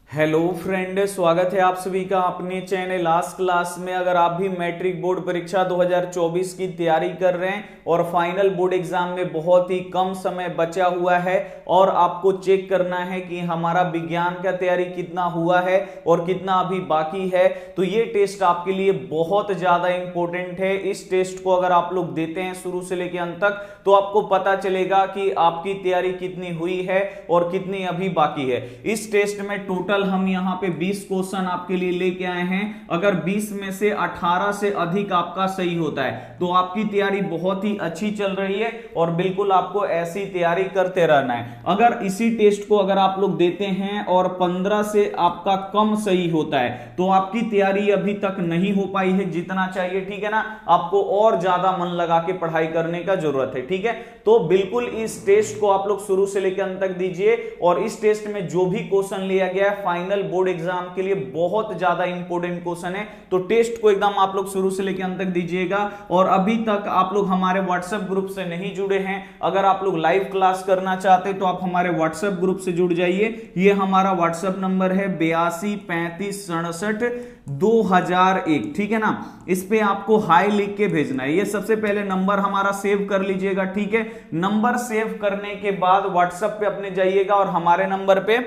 Hello friend, स्वागत है आप सभी का अपने चैनल लास्ट क्लास में। अगर आप भी मैट्रिक बोर्ड परीक्षा 2024 की तैयारी कर रहे हैं और फाइनल बोर्ड एग्जाम में बहुत ही कम समय बचा हुआ है और आपको चेक करना है कि हमारा विज्ञान का तैयारी कितना हुआ है और कितना अभी बाकी है, तो ये टेस्ट आपके लिए बहुत ज्यादा इंपॉर्टेंट है। इस टेस्ट को अगर आप लोग देते हैं शुरू से लेकर अंत तक, तो आपको पता चलेगा कि आपकी तैयारी कितनी हुई है और कितनी अभी बाकी है। इस टेस्ट में टोटल हम यहां पे 20 क्वेश्चन आपके लिए लेके आए हैं। अगर 20 में से 18 से अधिक आपका सही होता है तो आपकी तैयारी बहुत ही अच्छी चल रही है और बिल्कुल आपको ऐसी तैयारी करते रहना है। अगर इसी टेस्ट को अगर आप लोग देते हैं और 15 से आपका कम सही होता है तो आपकी तैयारी अभी तक नहीं हो पाई है जितना चाहिए, ठीक है ना। आपको और ज्यादा मन लगा के पढ़ाई करने का जरूरत है, ठीक है। तो बिल्कुल इस टेस्ट को आप लोग शुरू से लेकर अंत तक दीजिए और इस टेस्ट में जो भी क्वेश्चन लिया गया है फाइनल बोर्ड एग्जाम के लिए बहुत ज्यादा इंपॉर्टेंट क्वेश्चन है, तो टेस्ट को एकदम आप लोग शुरू से लेकर अंत तक दीजिएगा। और अभी तक आप लोग हमारे व्हाट्सएप ग्रुप से नहीं जुड़े हैं, अगर आप लोग लाइव क्लास करना चाहते हैं तो आप हमारे व्हाट्सएप ग्रुप से जुड़ जाइए। ये हमारा व्हाट्सएप नंबर है 8235672001, ठीक है ना। इस पे आपको हाई लिख के भेजना है। ये सबसे पहले नंबर हमारा सेव कर लीजिएगा, ठीक है। नंबर सेव करने के बाद व्हाट्सएप पे अपने जाइएगा और हमारे नंबर पे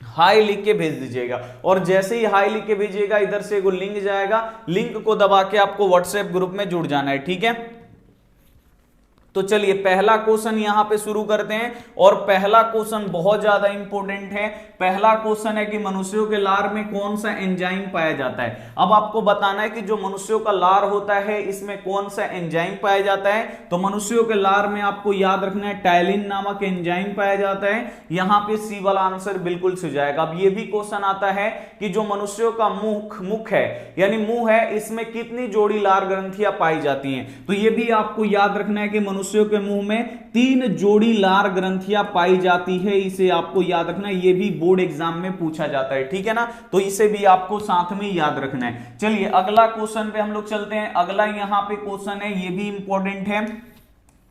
हाई लिख के भेज दीजिएगा। और जैसे ही हाई लिख के भेजिएगा इधर से एगो लिंक जाएगा, लिंक को दबा के आपको व्हाट्सएप ग्रुप में जुड़ जाना है, ठीक है। तो चलिए पहला क्वेश्चन यहां पे शुरू करते हैं और पहला क्वेश्चन बहुत ज्यादा इंपॉर्टेंट है। पहला क्वेश्चन है कि मनुष्यों के लार में कौन सा एंजाइम पाया जाता है। अब आपको बताना है कि जो मनुष्यों का लार होता है इसमें कौन सा एंजाइम पाया जाता है। तो मनुष्यों के लार में आपको याद रखना है टाइलिन नामक एंजाइम पाया जाता है। यहां पे सी वाला आंसर बिल्कुल सही जाएगा। अब ये भी क्वेश्चन आता है कि जो मनुष्यों का मुख है यानी मुंह है, इसमें कितनी जोड़ी लार ग्रंथियां पाई जाती हैं। तो ये भी आपको याद रखना है कि मनुष्यों के मुंह में 3 जोड़ी लार ग्रंथियां पाई जाती है। इसे आपको याद रखना है, ये भी बोर्ड एग्जाम में पूछा जाता है, ठीक है ना। तो इसे भी आपको साथ में याद रखना है। चलिए अगला क्वेश्चन पे हम लोग चलते हैं। अगला यहां पे क्वेश्चन है, ये भी इंपॉर्टेंट है।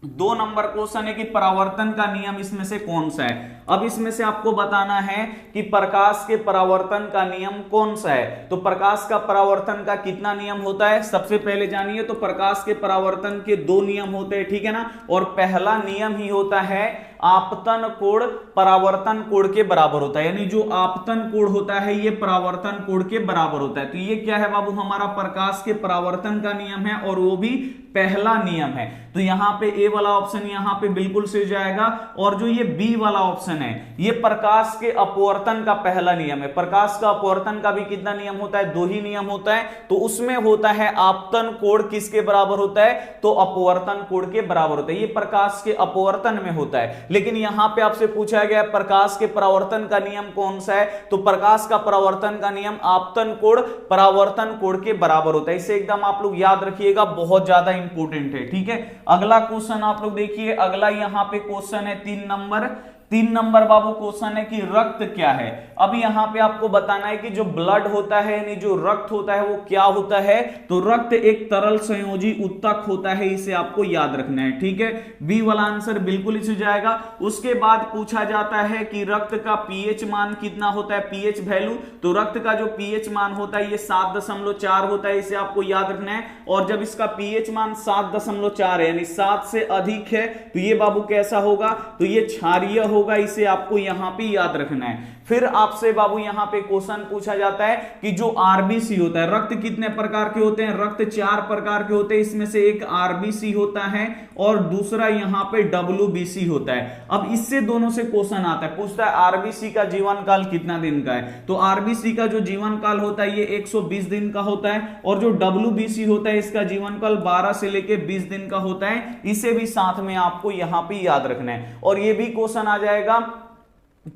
2 नंबर क्वेश्चन है कि परावर्तन का नियम इसमें से कौन सा है। अब इसमें से आपको बताना है कि प्रकाश के परावर्तन का नियम कौन सा है। तो प्रकाश का परावर्तन का कितना नियम होता है सबसे पहले जानिए। तो प्रकाश के परावर्तन के 2 नियम होते हैं, ठीक है ना। और पहला नियम ही होता है आपतन कोण परावर्तन कोण के बराबर होता है। यानी जो आपतन कोण होता है ये परावर्तन कोण के बराबर होता है। तो ये क्या है बाबू, हमारा प्रकाश के परावर्तन का नियम है और वो भी पहला नियम है। तो यहां पे ए वाला ऑप्शन यहां पे बिल्कुल सही जाएगा। और जो ये बी वाला ऑप्शन है ये प्रकाश के अपवर्तन का पहला नियम है। प्रकाश का अपवर्तन का भी कितना नियम होता है, 2 ही नियम होता है। तो उसमें होता है आपतन कोण किसके बराबर होता है, तो अपवर्तन कोण के बराबर होता है। ये प्रकाश के अपवर्तन में होता है। लेकिन यहां पे आपसे पूछा गया प्रकाश के परावर्तन का नियम कौन सा है। तो प्रकाश का परावर्तन का नियम आपतन कोण परावर्तन कोण के बराबर होता है। इसे एकदम आप लोग याद रखिएगा, बहुत ज्यादा इंपॉर्टेंट है, ठीक है। अगला क्वेश्चन आप लोग देखिए। अगला यहां पे क्वेश्चन है 3 नंबर बाबू क्वेश्चन है कि रक्त क्या है। अब यहां पे आपको बताना है कि जो ब्लड होता है यानी जो रक्त होता है वो क्या होता है। तो रक्त एक तरल संयोजी उत्तक होता है, इसे आपको याद रखना है, ठीक है। बी वाला आंसर बिल्कुल इसे जाएगा। उसके बाद पूछा जाता है कि रक्त का पीएच मान कितना होता है, पीएच वैल्यू। तो रक्त का जो पीएच मान होता है ये 7.4 होता है, इसे आपको याद रखना है। और जब इसका पीएच मान 7.4 है यानी 7 से अधिक है तो ये बाबू कैसा होगा, तो ये क्षारीय होगा। इसे आपको यहां पे याद रखना है। फिर आपसे बाबू यहां पे क्वेश्चन पूछा जाता है कि जो आरबीसी होता है, रक्त कितने प्रकार के होते हैं, रक्त 4 प्रकार के होते हैं। इसमें से एक आरबीसी होता है और दूसरा यहां पे डब्ल्यूबीसी होता है। अब इससे दोनों से क्वेश्चन आता है, पूछता है आरबीसी का जीवन काल कितना दिन का है। तो आरबीसी का जो जीवन काल होता है ये 120 दिन का होता है और जो डब्ल्यूबीसी होता है इसका जीवन काल 12 से लेकर 20 दिन का होता है। इसे भी साथ में आपको यहां पे याद रखना है। और ये भी क्वेश्चन आ जाएगा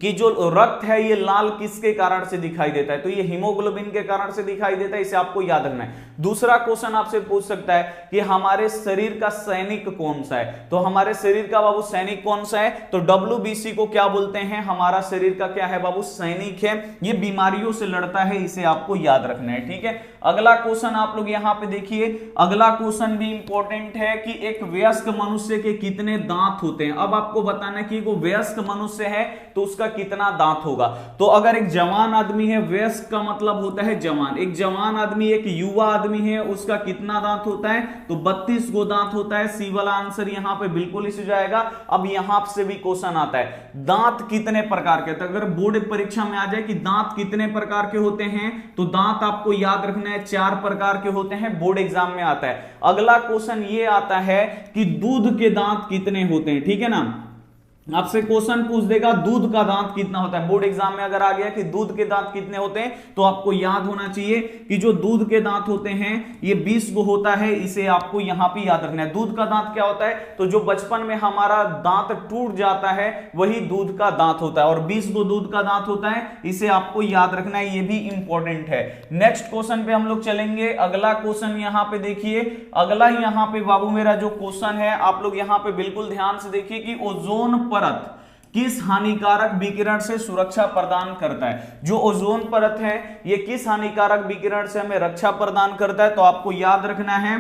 कि जो रक्त है ये लाल किसके कारण से दिखाई देता है। तो ये हीमोग्लोबिन के कारण से दिखाई देता है, इसे आपको याद रखना है। दूसरा क्वेश्चन आपसे पूछ सकता है कि हमारे शरीर का सैनिक कौन सा है। तो हमारे शरीर का बाबू सैनिक कौन सा है, तो डब्ल्यूबीसी को क्या बोलते हैं, हमारा शरीर का क्या है बाबू, सैनिक है। ये बीमारियों से लड़ता है, इसे आपको याद रखना है, ठीक है। अगला क्वेश्चन आप लोग यहां पे देखिए। अगला क्वेश्चन भी इंपॉर्टेंट है कि एक वयस्क मनुष्य के कितने दांत होते हैं। अब आपको बताना है कि वो वयस्क मनुष्य है तो उसका कितना दांत होगा। तो अगर एक जवान आदमी है, वयस्क का मतलब होता है जवान, एक जवान आदमी एक युवा आदमी है, उसका कितना दांत होता है, तो 32 गो दांत होता है। सी वाला आंसर यहां पे बिल्कुल इस हो जाएगा। अब यहां से भी क्वेश्चन आता है दांत कितने प्रकार के, तो अगर बोर्ड परीक्षा में आ जाए कि दांत कितने प्रकार के होते हैं, तो दांत आपको याद रखना है 4 प्रकार के होते हैं, बोर्ड एग्जाम में आता है। अगला क्वेश्चन ये आता है कि दूध के दांत कितने होते हैं, ठीक है ना, आपसे क्वेश्चन पूछ देगा दूध का दांत कितना होता है। बोर्ड एग्जाम में अगर आ गया कि दूध के दांत कितने होते हैं, तो आपको याद होना चाहिए कि जो दूध के दांत होते हैं ये 20 गो होता है, इसे आपको यहां पे याद रखना है। दूध का दांत क्या होता है, तो जो बचपन में हमारा दांत टूट जाता है वही दूध का दांत होता है, और 20 गो दूध का दांत होता है, इसे आपको याद रखना है, ये भी इंपॉर्टेंट है। नेक्स्ट क्वेश्चन पे हम लोग चलेंगे। अगला क्वेश्चन यहां पे देखिए, अगला यहां पे बाबू मेरा जो क्वेश्चन है, आप लोग यहां पे बिल्कुल ध्यान से देखिए कि ओजोन परत किस हानिकारक विकिरण से सुरक्षा प्रदान करता है। जो ओजोन परत है ये किस हानिकारक विकिरण से हमें रक्षा प्रदान करता है, तो आपको याद रखना है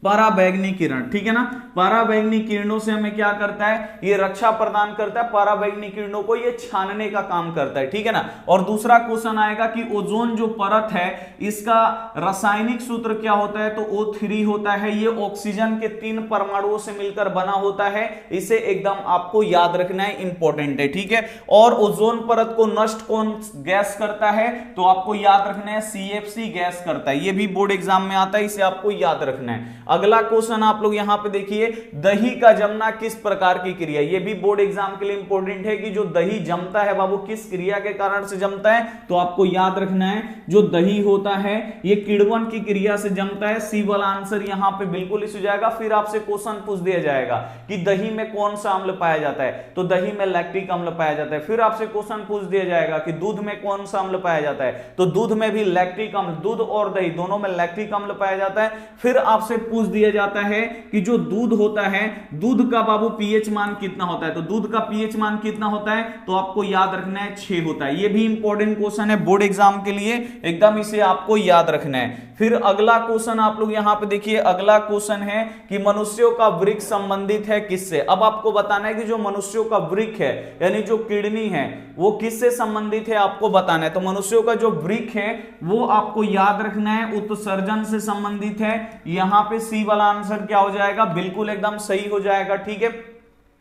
पराबैंगनी किरण, ठीक है ना। पराबैंगनी किरणों से हमें क्या करता है, ये रक्षा प्रदान करता है, पराबैंगनी किरणों को ये छानने का काम करता है, ठीक है ना। और दूसरा क्वेश्चन आएगा कि ओजोन जो परत है इसका रासायनिक सूत्र क्या होता है, तो O3 होता है। ये ऑक्सीजन के 3 परमाणुओं से मिलकर बना होता है, इसे एकदम आपको याद रखना है, इंपॉर्टेंट है, ठीक है। और ओजोन परत को नष्ट कौन गैस करता है, तो आपको याद रखना है CFC गैस करता है, ये भी बोर्ड एग्जाम में आता है, इसे आपको याद रखना है। अगला क्वेश्चन आप लोग यहां पे देखिए, दही का जमना किस प्रकार की क्रिया, ये भी बोर्ड एग्जाम के लिए इंपॉर्टेंट है कि जो दही जमता है बाबू किस क्रिया के कारण से जमता है, तो आपको याद रखना है जो दही होता है ये किण्वन की क्रिया से जमता है। सी वाला आंसर यहां पे बिल्कुल इस हो जाएगा। फिर आपसे क्वेश्चन पूछ दिया जाएगा कि दही में कौन सा अम्ल पाया जाता है, तो दही में लैक्टिक अम्ल पाया जाता है। फिर आपसे क्वेश्चन पूछ दिया जाएगा कि दूध में कौन सा अम्ल पाया जाता है, तो दूध में भी लैक्टिक अम्ल, दूध और दही दोनों में लैक्टिक अम्ल पाया जाता है। फिर आपसे पूछ दिया जाता है कि जो दूध होता है, दूध का बाबू पीएच मान कितना होता है, तो दूध का पीएच मान कितना होता है, तो आपको याद रखना है 6 होता है। ये भी इंपॉर्टेंट क्वेश्चन है बोर्ड एग्जाम के लिए, एकदम इसे आपको याद रखना है। फिर अगला क्वेश्चन आप लोग यहां पे देखिए, अगला क्वेश्चन है कि मनुष्यों का वृक्क संबंधित है किससे। अब आपको बताना है कि जो मनुष्यों का वृक्क है यानी जो किडनी है वो किससे संबंधित है, आपको बताना है। तो मनुष्यों का जो वृक्क है वो आपको याद रखना है उत्सर्जन से संबंधित है। यहां पे सी वाला आंसर क्या हो जाएगा, बिल्कुल एकदम सही हो जाएगा, ठीक है।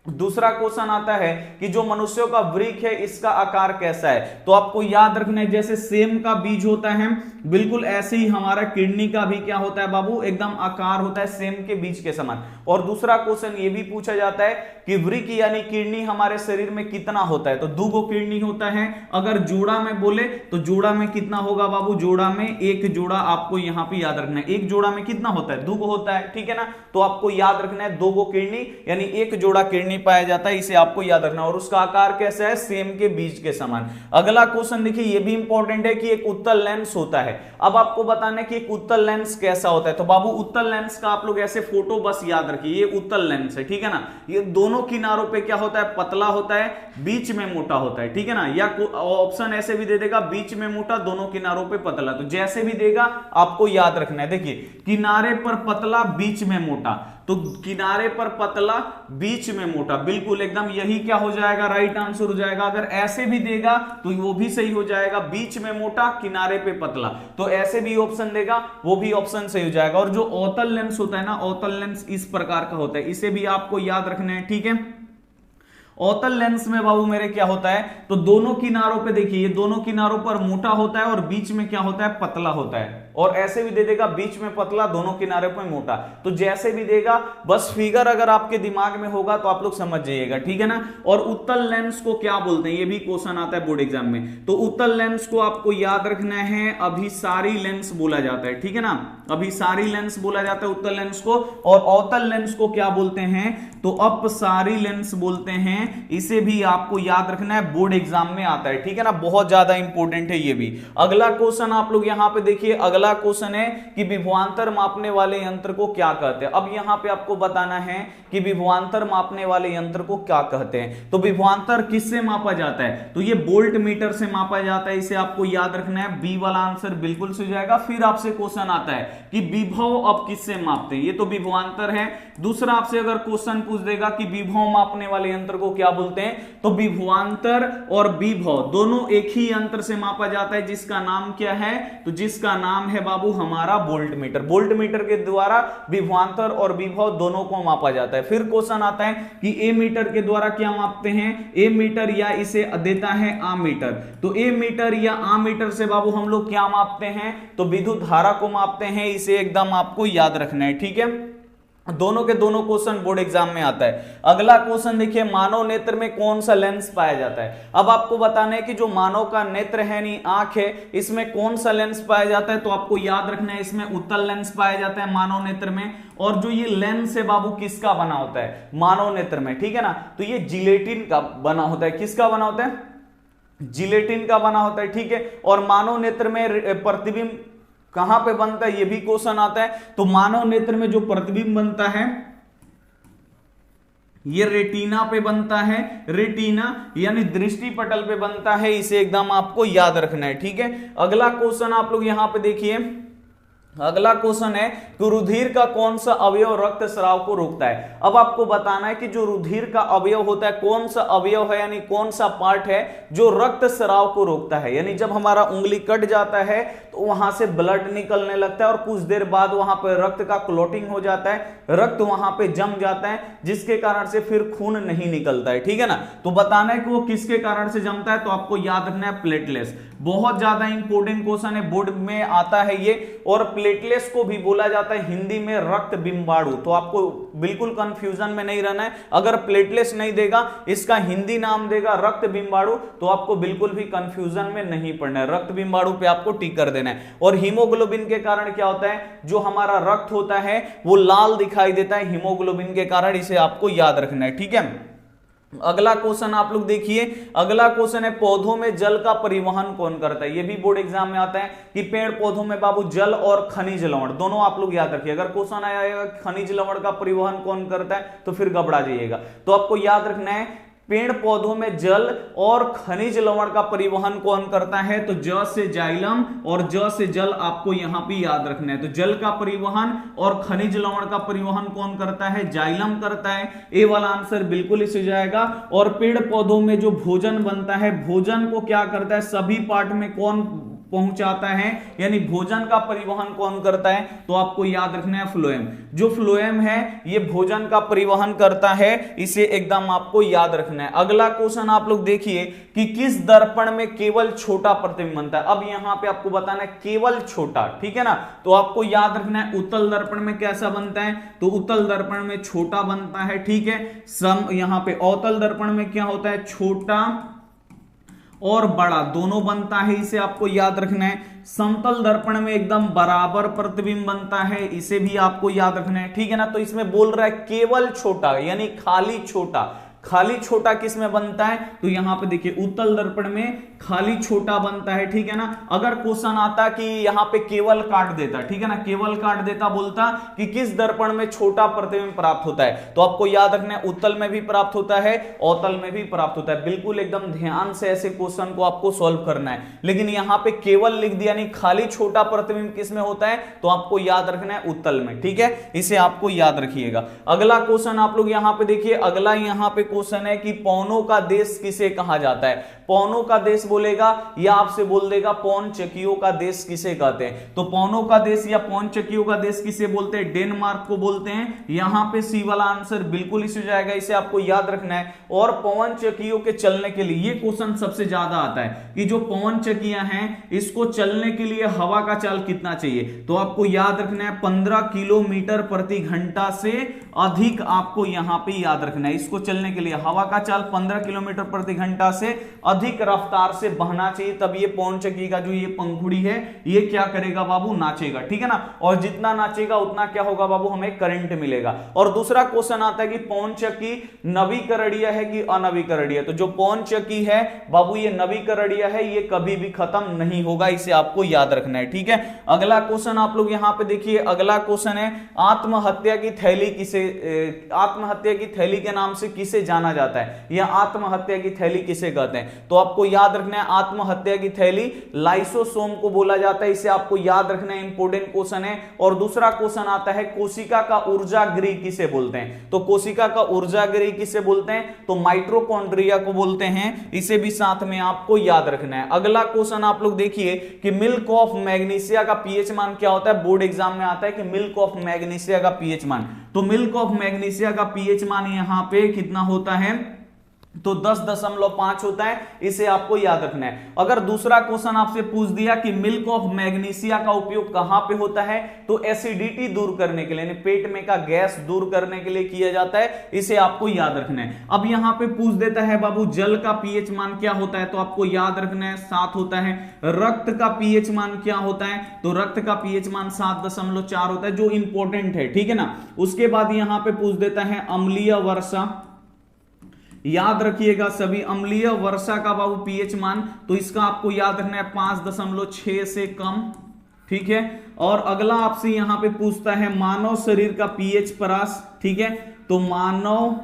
दूसरा क्वेश्चन आता है कि जो मनुष्यों का वृक्क है इसका आकार कैसा है, तो आपको याद रखना है जैसे सेम का बीज होता है बिल्कुल ऐसे ही हमारा किडनी का भी क्या होता है बाबू, एकदम आकार होता है सेम के बीज के समान। और दूसरा क्वेश्चन ये भी पूछा जाता है कि वृक्क यानी किडनी हमारे शरीर में कितना होता है, तो 2 गो किडनी होता है। अगर जोड़ा में बोले तो जोड़ा में कितना होगा बाबू, जोड़ा में 1 जोड़ा आपको यहां पे याद रखना है। 1 जोड़ा में कितना होता है, 2 गो होता है, ठीक है ना। तो आपको याद रखना है 2 गो किडनी यानी 1 जोड़ा किडनी पाया जाता है, इसे आपको याद रखना। और उसका आकार कैसा है, सेम के बीज के समान। अगला क्वेश्चन देखिए, ये भी इंपॉर्टेंट है कि एक उत्तल लेंस होता है। अब आपको बताना है कि एक उत्तल लेंस कैसा होता है, तो बाबू उत्तल लेंस का आप लोग ऐसे फोटो बस याद रखिए, ये उत्तल लेंस है, ठीक है ना। ये दोनों किनारों पे क्या होता है, पतला होता है, बीच में मोटा होता है, ठीक है ना। या ऑप्शन ऐसे भी दे देगा बीच में मोटा दोनों किनारों पे पतला, तो जैसे भी देगा आपको याद रखना है। देखिए किनारे पर पतला बीच में मोटा, तो किनारे पर पतला बीच में मोटा, बिल्कुल एकदम यही क्या हो जाएगा, राइट आंसर हो जाएगा। अगर ऐसे भी देगा तो वो भी सही हो जाएगा, बीच में मोटा किनारे पे पतला, तो ऐसे भी ऑप्शन देगा वो भी ऑप्शन सही हो जाएगा। और जो अवतल लेंस होता है ना, अवतल लेंस इस प्रकार का होता है, इसे भी आपको याद रखना है, ठीक है। अवतल लेंस में बाबू मेरे क्या होता है, तो दोनों किनारों पे देखिए, ये दोनों किनारों पर मोटा होता है और बीच में क्या होता है, पतला होता है। और ऐसे भी दे देगा बीच में पतला दोनों किनारे पर मोटा, तो जैसे भी देगा बस फिगर अगर आपके दिमाग में होगा तो आप लोग समझ जाइएगा, ठीक है ना। और उत्तल लेंस को क्या बोलते हैं, ये भी क्वेश्चन आता है बोर्ड एग्जाम में। तो उत्तल लेंस को आपको याद रखना है अभिसारी लेंस बोला जाता है, ठीक है ना। अभिसारी लेंस बोला जाता है उत्तल लेंस को। और अवतल लेंस को क्या बोलते हैं, तो अपसारी लेंस बोलते हैं। इसे भी आपको याद रखना है, बोर्ड एग्जाम में आता है, ठीक है ना। बहुत ज्यादा इंपॉर्टेंट है ये भी। अगला क्वेश्चन आप लोग यहां पे देखिए, अगला क्वेश्चन है कि विभवांतर मापने वाले यंत्र को क्या कहते हैं। अब यहां पे आपको बताना है कि विभवांतर मापने वाले यंत्र को क्या कहते हैं। तो विभवांतर किससे मापा जाता है, तो ये वोल्ट मीटर से मापा जाता है, इसे आपको याद रखना है। बी वाला आंसर बिल्कुल सही जाएगा। फिर आपसे क्वेश्चन आता है कि विभव अब किससे मापते हैं, ये तो विभवांतर है। दूसरा आपसे अगर क्वेश्चन पूछ देगा कि विभव मापने वाले यंत्र को क्या बोलते हैं, तो विभवांतर और विभव दोनों एक ही यंत्र से मापा जाता है, जिसका नाम क्या है, तो जिसका नाम है बाबू हमारा वोल्ट मीटर। वोल्ट मीटर के द्वारा विभवांतर और विभव दोनों को मापा जाता है। फिर क्वेश्चन आता है कि ए मीटर के द्वारा क्या मापते हैं, ए मीटर या इसे देता है आमीटर। तो ए मीटर या आमीटर से बाबू हम लोग क्या मापते हैं, तो विद्युत धारा को मापते हैं। इसे एकदम आपको याद रखना है, ठीक है। दोनों के दोनों क्वेश्चन बोर्ड एग्जाम में आता है। अगला क्वेश्चन देखिए, मानव नेत्र में कौन सा लेंस पाया जाता है। अब आपको बताना है कि जो मानव का नेत्र है यानी आंख है, इसमें कौन सा लेंस पाया जाता है, तो आपको याद रखना है इसमें उत्तल लेंस पाया जाता है मानव नेत्र में। और जो ये लेंस है बाबू किसका बना होता है, मानव नेत्र में, ठीक है ना, तो ये जिलेटिन का बना होता है। किसका बना होता है, जिलेटिन का बना होता है, ठीक है। और मानव नेत्र में प्रतिबिंब कहां पे बनता है, ये भी क्वेश्चन आता है। तो मानव नेत्र में जो प्रतिबिंब बनता है ये रेटिना पे बनता है, रेटिना यानी दृष्टि पटल पे बनता है। इसे एकदम आपको याद रखना है, ठीक है। अगला क्वेश्चन आप लोग यहां पे देखिए, अगला क्वेश्चन है कि रुधिर का कौन सा अवयव रक्त स्राव को रोकता है। अब आपको बताना है कि जो रुधिर का अवयव होता है कौन सा अवयव है, यानी कौन सा पार्ट है जो रक्त स्राव को रोकता है। यानी जब हमारा उंगली कट जाता है तो वहां से ब्लड निकलने लगता है और कुछ देर बाद वहां पर रक्त का क्लॉटिंग हो जाता है, रक्त वहां पे जम जाता है, जिसके कारण से फिर खून नहीं निकलता है, ठीक है ना। तो बताना है कि वो किसके कारण से जमता है, तो आपको याद रखना है प्लेटलेट्स। बहुत ज्यादा इंपॉर्टेंट क्वेश्चन है, बोर्ड में आता है ये। और प्लेटलेट्स को भी बोला जाता है हिंदी में रक्त बिंबाणु। तो आपको बिल्कुल कंफ्यूजन में नहीं रहना है। अगर प्लेटलेट्स नहीं देगा, इसका हिंदी नाम देगा रक्त बिंबाणु, तो आपको बिल्कुल भी कंफ्यूजन में नहीं पड़ना है। रक्त बिंबाणु पे आपको टिक कर देना है। और हीमोग्लोबिन के कारण क्या होता है, जो हमारा रक्त होता है वो लाल दिखाई देता है हीमोग्लोबिन के कारण। इसे आपको याद रखना है, ठीक है। अगला क्वेश्चन आप लोग देखिए, अगला क्वेश्चन है पौधों में जल का परिवहन कौन करता है। ये भी बोर्ड एग्जाम में आता है कि पेड़ पौधों में बाबू जल और खनिज लवण दोनों आप लोग याद रखिए। अगर क्वेश्चन आएगा खनिज लवण का परिवहन कौन करता है तो फिर घबरा जाइएगा। तो आपको याद रखना है पेड़ पौधों में जल और खनिज लवण का परिवहन कौन करता है, तो ज से जाइलम और ज से जल आपको यहां पे याद रखना है। तो जल का परिवहन और खनिज लवण का परिवहन कौन करता है, जाइलम करता है। ए वाला आंसर बिल्कुल इस हो जाएगा। और पेड़ पौधों में जो भोजन बनता है, भोजन को क्या करता है, सभी पार्ट में कौन पहुंचाता है, यानी भोजन का परिवहन कौन करता है, तो आपको याद रखना है फ्लोएम। जो फ्लोएम है ये भोजन का परिवहन करता है, इसे एकदम आपको याद रखना है। अगला क्वेश्चन आप लोग देखिए कि किस दर्पण में केवल छोटा प्रतिबिंब बनता है। अब यहां पे आपको बताना है केवल छोटा, ठीक है ना। तो आपको याद रखना है उत्तल दर्पण में कैसा बनता है, तो उत्तल दर्पण में छोटा बनता है, ठीक है। यहां पे अवतल दर्पण में क्या होता है, छोटा और बड़ा दोनों बनता है, इसे आपको याद रखना है। समतल दर्पण में एकदम बराबर प्रतिबिंब बनता है, इसे भी आपको याद रखना है, ठीक है ना। तो इसमें बोल रहा है केवल छोटा यानी खाली छोटा। खाली छोटा किस में बनता है, तो यहां पे देखिए उत्तल दर्पण में खाली छोटा बनता है, ठीक है ना। अगर क्वेश्चन आता कि यहां पे केवल काट देता, ठीक है ना, केवल काट देता, बोलता कि किस दर्पण में छोटा प्रतिबिंब प्राप्त होता है, तो आपको याद रखना है उत्तल में भी प्राप्त होता है, अवतल में भी प्राप्त होता है। बिल्कुल एकदम ध्यान से ऐसे क्वेश्चन को आपको सॉल्व करना है। लेकिन यहां पे केवल लिख दिया, यानी खाली छोटा प्रतिबिंब किस में होता है, तो आपको याद रखना है उत्तल में, ठीक है। इसे आपको याद रखिएगा। अगला क्वेश्चन आप लोग यहां पे देखिए, अगला यहां पे क्वेश्चन है कि पौनों का देश किसे कहा जाता है। पौनों का देश बोलेगा या आपसे बोल देगा पौन चक्कियों का देश किसे कहते हैं। तो पौनों का देश या पौन चक्कियों का देश किसे बोलते हैं, डेनमार्क को बोलते हैं। यहां पे सी वाला आंसर बिल्कुल इस हो जाएगा, इसे आपको याद रखना है। और पवन चक्कियों के चलने के लिए ये क्वेश्चन सबसे ज्यादा आता है कि जो पवन चक्कियां हैं इसको चलने के लिए हवा का चाल कितना चाहिए, तो आपको याद रखना है 15 किलोमीटर प्रति घंटा से अधिक आपको यहां पे याद रखना है। इसको चलने के लिए हवा का चाल 15 किलोमीटर प्रति घंटा से अधिक रफ्तार से बहना चाहिए, तब ये पवन चक्की का जो ये पंखुड़ी है ये क्या करेगा बाबू, नाचेगा, ठीक है ना। और जितना नाचेगा उतना क्या होगा बाबू, हमें करंट मिलेगा। और दूसरा क्वेश्चन आता है कि पवन चक्की नवीकरणीय है कि अनवीकरणीय। तो जो पवन चक्की है बाबू ये नवीकरणीय है, ये कभी भी खत्म नहीं होगा, इसे आपको याद रखना है, ठीक है। अगला क्वेश्चन आप लोग यहां पे देखिए, अगला क्वेश्चन है आत्महत्या की थैली किसे, आत्महत्या की थैली के नाम से किसे जाना जाता है, या आत्महत्या की थैली किसे कहते हैं? तो आपको याद रखना है आत्महत्या की थैली लाइसोसोम को बोला जाता है, इसे आपको याद रखना है, इंपॉर्टेंट क्वेश्चन है। और दूसरा क्वेश्चन आता है कोशिका का ऊर्जा गृह किसे बोलते हैं? तो कोशिका का ऊर्जा गृह किसे बोलते हैं? तो माइटोकॉन्ड्रिया को बोलते हैं, इसे भी साथ में आपको याद रखना है। अगला क्वेश्चन आप लोग देखिए कि मिल्क ऑफ मैग्नीशिया का पीएच मान क्या होता है? बोर्ड एग्जाम में आता है कि मिल्क ऑफ मैग्नीशिया का पीएच मान, तो मिल्क ऑफ मैग्नीशिया का पीएच मान यहां पे कितना होता है? तो 10.5 होता है, इसे आपको याद रखना है। अगर दूसरा क्वेश्चन आपसे पूछ दिया कि मिल्क ऑफ मैग्नीशिया का उपयोग कहां पे होता है? तो एसिडिटी दूर करने के लिए, यानी पेट में का गैस दूर करने के लिए किया जाता है, इसे आपको याद रखना है। अब यहां पे पूछ देता है बाबू जल का पीएच मान क्या होता है? तो आपको याद रखना है 7 होता है। रक्त का पीएच मान क्या होता है? तो रक्त का पीएच मान 7.4 होता है, जो इंपॉर्टेंट है, ठीक है ना। उसके बाद यहां पे पूछ देता है अम्लीय वर्षा, याद रखिएगा सभी, अम्लीय वर्षा का बाबू पीएच मान, तो इसका आपको याद रखना है 5.6 से कम, ठीक है। और अगला आपसे यहां पे पूछता है मानव शरीर का पीएच परास, ठीक है। तो मानव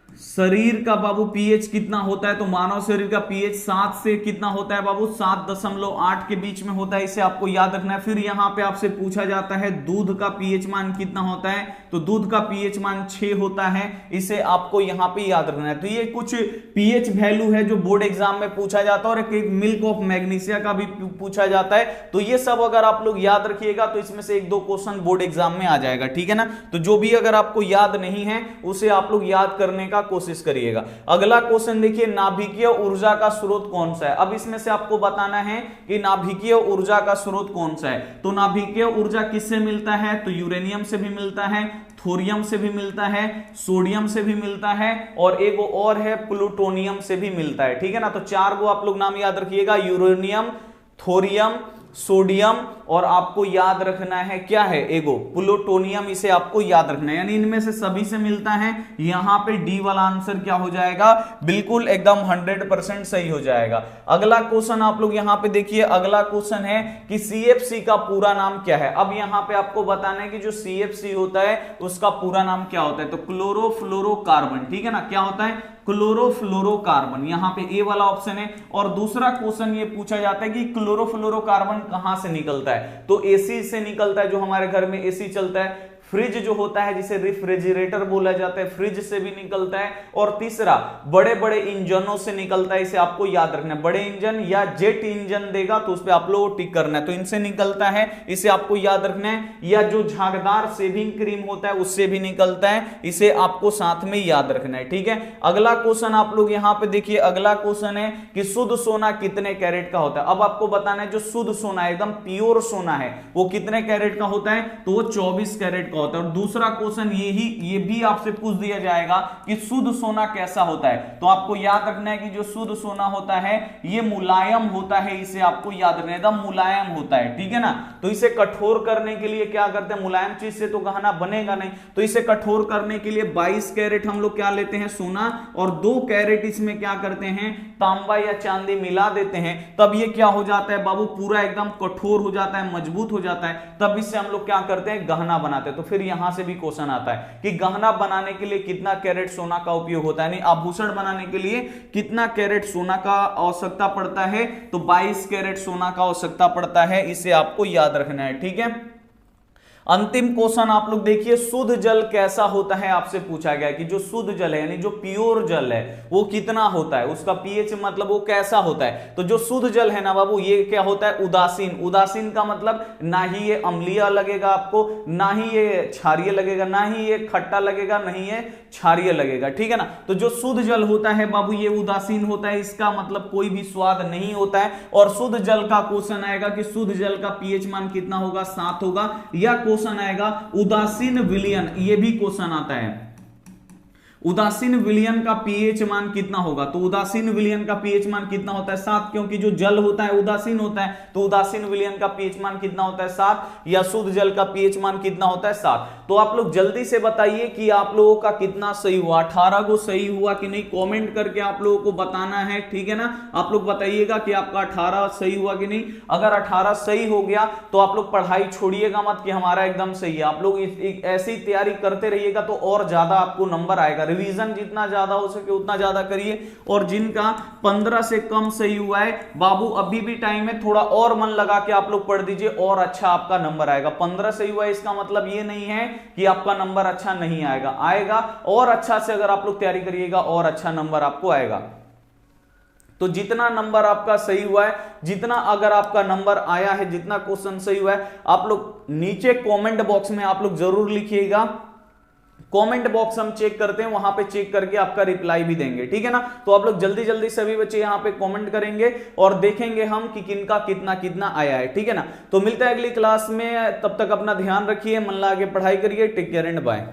शरीर का बाबू पीएच कितना होता है? तो मानव शरीर का पीएच 7 से कितना होता है बाबू? 7.8 के बीच में होता है, इसे आपको याद रखना है। फिर यहां पे आपसे पूछा जाता है दूध का पीएच मान कितना होता है? तो दूध का पीएच मान 6 होता है, इसे आपको यहां पे याद रखना है। तो ये कुछ पीएच वैल्यू है जो बोर्ड एग्जाम में पूछा जाता है, और एक मिल्क ऑफ मैग्नीशिया का भी पूछा जाता है। तो ये सब अगर आप लोग याद रखिएगा तो इसमें से 1-2 क्वेश्चन बोर्ड एग्जाम में आ जाएगा, ठीक है ना। तो जो भी अगर आपको याद नहीं है उसे आप लोग याद करने का कोशिश करिएगा। अगला क्वेश्चन देखिए, नाभिकीय ऊर्जा का स्रोत कौन सा है? अब इसमें से आपको बताना है कि नाभिकीय ऊर्जा का स्रोत कौन सा है। तो नाभिकीय ऊर्जा किससे मिलता है? तो यूरेनियम से भी मिलता है, थोरियम से भी मिलता है, सोडियम से भी मिलता है, और एक और है प्लूटोनियम से भी मिलता है, ठीक है ना। तो 4 को आप लोग नाम याद रखिएगा, यूरेनियम, थोरियम, सोडियम, और आपको याद रखना है क्या है? एगो प्लूटोनियम, इसे आपको याद रखना है। यानी इनमें से सभी से मिलता है। यहां पे डी वाला आंसर क्या हो जाएगा? बिल्कुल एकदम 100% सही हो जाएगा। अगला क्वेश्चन आप लोग यहां पे देखिए, अगला क्वेश्चन है कि सीएफसी का पूरा नाम क्या है? अब यहां पे आपको बताना है कि जो सीएफसी होता है उसका पूरा नाम क्या होता है? तो क्लोरोफ्लोरोकार्बन, ठीक है ना। क्या होता है? क्लोरोफ्लोरोकार्बन, यहां पे ए वाला ऑप्शन है। और दूसरा क्वेश्चन ये पूछा जाता है कि क्लोरोफ्लोरोकार्बन कहां से निकलता है? तो एसी से निकलता है, जो हमारे घर में एसी चलता है। फ्रिज जो होता है जिसे रेफ्रिजरेटर बोला जाता है, फ्रिज से भी निकलता है। और तीसरा बड़े बड़े इंजनों से निकलता है, इसे आपको याद रखना है। बड़े इंजन या जेट इंजन देगा तो उस पर आप लोगों को टिक करना है, तो इनसे निकलता है, इसे आपको याद रखना है। या जो झागदार शेविंग क्रीम होता है उससे भी निकलता है, इसे आपको साथ में याद रखना है, ठीक है। अगला क्वेश्चन आप लोग यहां पे देखिए, अगला क्वेश्चन है कि शुद्ध सोना कितने कैरेट का होता है? अब आपको बताना है जो शुद्ध सोना है, एकदम प्योर सोना है, वो कितने कैरेट का होता है? तो वो 24 कैरेट का होता है। और दूसरा क्वेश्चन ये भी आपसे पूछ दिया जाएगा कि शुद्ध सोना कैसा होता है? तो आपको याद रखना है कि जो शुद्ध सोना होता है ये मुलायम होता है, इसे आपको याद रखना है, एकदम मुलायम होता है, ठीक है ना। तो इसे कठोर करने के लिए क्या करते हैं? मुलायम चीज से तो गहना बनेगा नहीं, तो इसे कठोर करने के लिए 22 कैरेट हम लोग क्या लेते हैं? सोना, और 2 कैरेट इसमें क्या करते हैं? तांबा या चांदी मिला देते हैं, तब ये क्या हो जाता है बाबू? पूरा एकदम कठोर हो जाता है, मजबूत हो जाता है, तब इससे हम लोग क्या करते हैं? गहना बनाते हैं। तो फिर यहां से भी क्वेश्चन आता है कि गहना बनाने के लिए कितना कैरेट सोना का उपयोग होता है, यानी आभूषण बनाने के लिए कितना कैरेट सोना का आवश्यकता पड़ता है? तो 22 कैरेट सोना का आवश्यकता पड़ता है, इसे आपको याद रखना है, ठीक है। अंतिम क्वेश्चन आप लोग देखिए, शुद्ध जल कैसा होता है? आपसे पूछा गया कि जो शुद्ध जल है, यानी जो प्योर जल है, वो कितना होता है? उसका पीएच मतलब वो कैसा होता है? तो जो शुद्ध जल है ना बाबू, ये क्या होता है? उदासीन। उदासीन का मतलब ना ही ये अम्लीय लगेगा आपको, ना ही ये क्षारीय लगेगा, ना ही ये खट्टा लगेगा, नहीं ये क्षारीय लगेगा, ठीक है ना। तो जो शुद्ध जल होता है बाबू ये उदासीन होता है, इसका मतलब कोई भी स्वाद नहीं होता है। और शुद्ध जल का क्वेश्चन आएगा कि शुद्ध जल का पीएच मान कितना होगा? 7 होगा। या क्वेश्चन आएगा उदासीन विलयन, ये भी क्वेश्चन आता है, उदासीन विलयन का पीएच मान कितना होगा? तो उदासीन विलयन का पीएच मान कितना होता है? 7, क्योंकि जो जल होता है उदासीन होता है, तो उदासीन विलयन का पीएच मान कितना होता है? 7। या शुद्ध जल का पीएच मान कितना होता है? 7। तो आप लोग जल्दी से बताइए कि आप लोगों का कितना सही हुआ, 18 को सही हुआ कि नहीं, कमेंट करके आप लोगों को बताना है, ठीक है ना। आप लोग बताइएगा कि आपका 18 सही हुआ कि नहीं। अगर 18 सही हो गया तो आप लोग पढ़ाई छोड़िएगा मत कि हमारा एकदम सही है। आप लोग ऐसी तैयारी करते रहिएगा तो और ज्यादा आपको नंबर आएगा। रिवीजन जितना ज्यादा हो सके उतना ज्यादा करिए। और जिनका 15 से कम सही हुआ है बाबू, अभी भी टाइम है, थोड़ा और मन लगा के आप लोग पढ़ दीजिए और अच्छा आपका नंबर आएगा। 15 सही हुआ है इसका मतलब ये नहीं है कि आपका नंबर अच्छा नहीं आएगा, आएगा। और अच्छा से अगर आप लोग तैयारी करिएगा और अच्छा नंबर आपको आएगा। तो जितना नंबर आपका सही हुआ है, जितना अगर आपका नंबर आया है, जितना क्वेश्चन सही हुआ है, आप लोग नीचे कमेंट बॉक्स में आप लोग जरूर लिखिएगा। कमेंट बॉक्स हम चेक करते हैं, वहां पे चेक करके आपका रिप्लाई भी देंगे, ठीक है ना। तो आप लोग जल्दी जल्दी सभी बच्चे यहां पे कमेंट करेंगे और देखेंगे हम कि किनका कितना कितना आया है, ठीक है ना। तो मिलता है अगली क्लास में, तब तक अपना ध्यान रखिए, मन लगा के पढ़ाई करिए। Take care and bye.